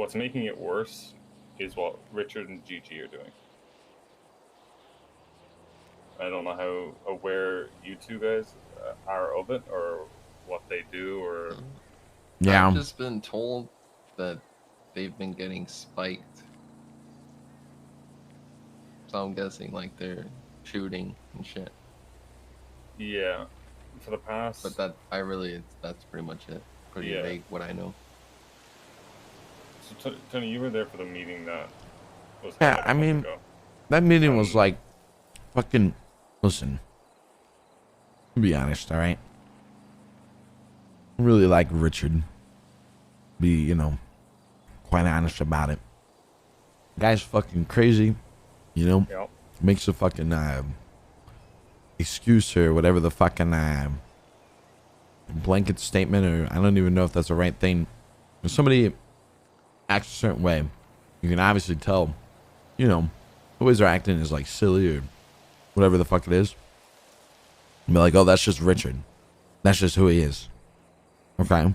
what's making it worse is what Richard and Gigi are doing. I don't know how aware you two guys are of it, or what they do, or... Yeah. I've just been told that they've been getting spiked. So I'm guessing like they're shooting and shit. Yeah, for the past... But that's pretty much it. Pretty vague what I know. So Tony, you were there for the meeting that was Yeah, held I a month mean, ago. that meeting was like, fucking, listen, to be honest, all right? I really like Richard. Be, you know, quite honest about it. Guy's fucking crazy, you know? Yep. Makes a fucking excuse or whatever the fucking blanket statement, or I don't even know if that's the right thing. When somebody acts a certain way, you can obviously tell, you know, the ways they're acting is like silly or whatever the fuck it is. And be like, oh, that's just Richard. That's just who he is. Okay.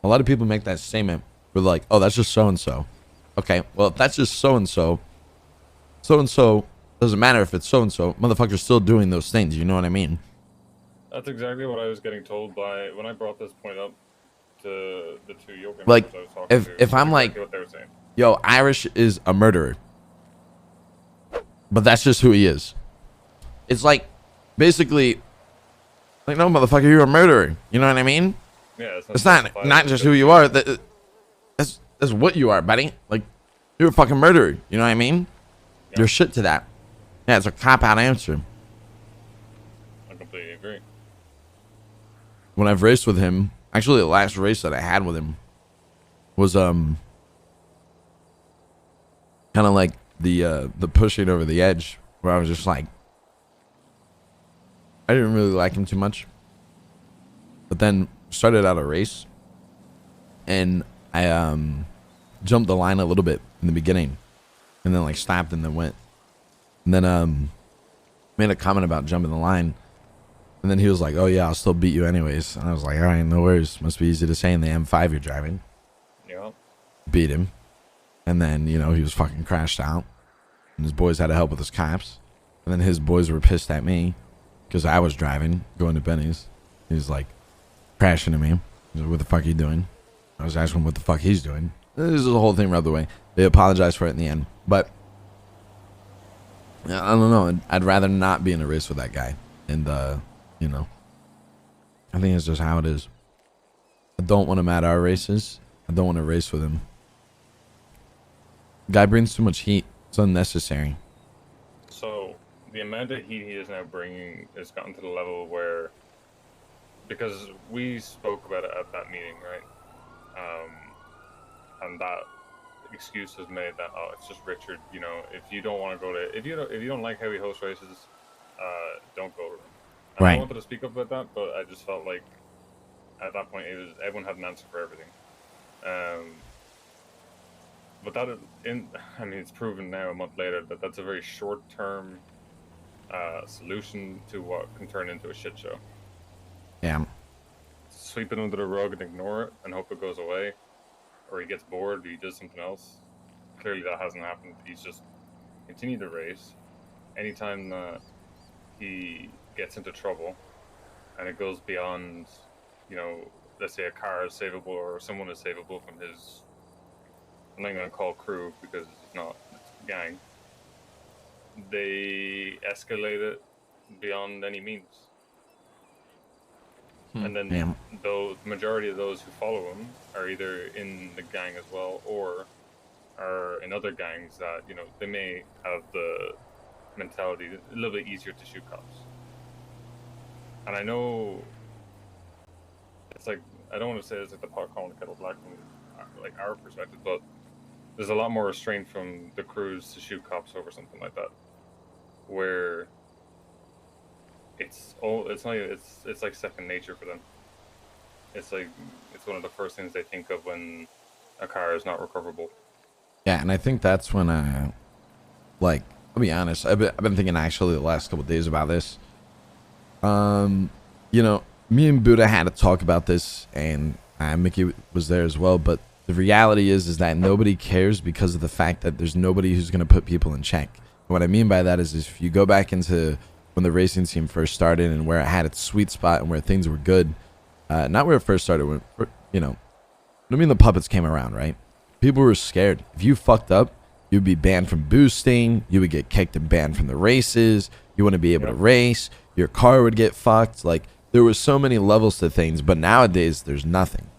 A lot of people make that statement. We're like, oh, that's just so-and-so. Okay. Well, if that's just so-and-so, so-and-so doesn't matter if it's so-and-so. Motherfucker's still doing those things. You know what I mean? That's exactly what I was getting told by when I brought this point up to the two yoga Like, members I was talking to. if I'm exactly like, what they were saying. yo, Irish is a murderer, but that's just who he is. It's like, basically, like, no, motherfucker, you're a murderer. You know what I mean? Yeah, It's not just who you are. That's what you are, buddy. Like, you're a fucking murderer. You know what I mean? Yeah. You're shit to that. Yeah, it's a cop-out answer. I completely agree. When I've raced with him, actually the last race that I had with him was kind of like the pushing over the edge, where I was just like, I didn't really like him too much. But then started out a race, and I jumped the line a little bit in the beginning, and then like stopped and then went, and then made a comment about jumping the line, and then he was like, oh yeah, I'll still beat you anyways. And I was like, all right, no worries. Must be easy to say in the M5 you're driving. Yeah. Beat him, and then, you know, he was fucking crashed out, and his boys had to help with his cops, and then his boys were pissed at me because I was driving going to Benny's. He was like crashing at me. He was like, what the fuck are you doing? I was asking him what the fuck he's doing. This is the whole thing rubbed away. They apologized for it in the end, but I don't know. I'd rather not be in a race with that guy, and you know, I think it's just how it is. I don't want him at our races. I don't want to race with him. Guy brings too much heat. It's unnecessary. So the amount of heat he is now bringing has gotten to the level where, because we spoke about it at that meeting, right? And that excuse was made that, oh, it's just Richard. You know, if you don't want to go to, if you don't like how he hosts races, don't go to them. And Right. I wanted to speak up about that, but I just felt like at that point everyone had an answer for everything. But that, I mean, it's proven now a month later that that's a very short-term solution to what can turn into a shit show. Yeah. Sweep it under the rug and ignore it and hope it goes away, or he gets bored, or he does something else. Clearly that hasn't happened. He's just continued to race. Anytime that he gets into trouble and it goes beyond, you know, let's say a car is savable or someone is savable from his, I'm not going to call crew because it's not, it's a gang, they escalate it beyond any means. And then the majority of those who follow him are either in the gang as well, or are in other gangs that, you know, they may have the mentality a little bit easier to shoot cops. And I know it's like, I don't want to say it's like the pot calling the kettle black from like our perspective, but there's a lot more restraint from the crews to shoot cops over something like that, where it's like second nature for them. It's like, it's one of the first things they think of when a car is not recoverable. Yeah, and I think that's when like, I'll be honest, I've been thinking actually the last couple of days about this. You know, me and Buddha had a talk about this, and Mickey was there as well, but The reality is that nobody cares because of the fact that there's nobody who's going to put people in check. And what I mean by that is if you go back into when the racing scene first started and where it had its sweet spot and where things were good, not where it first started, when, you know, I mean the puppets came around, right? People were scared. If you fucked up, you'd be banned from boosting. You would get kicked and banned from the races. You wouldn't be able to race. Your car would get fucked. Like, there was so many levels to things. But nowadays, there's nothing.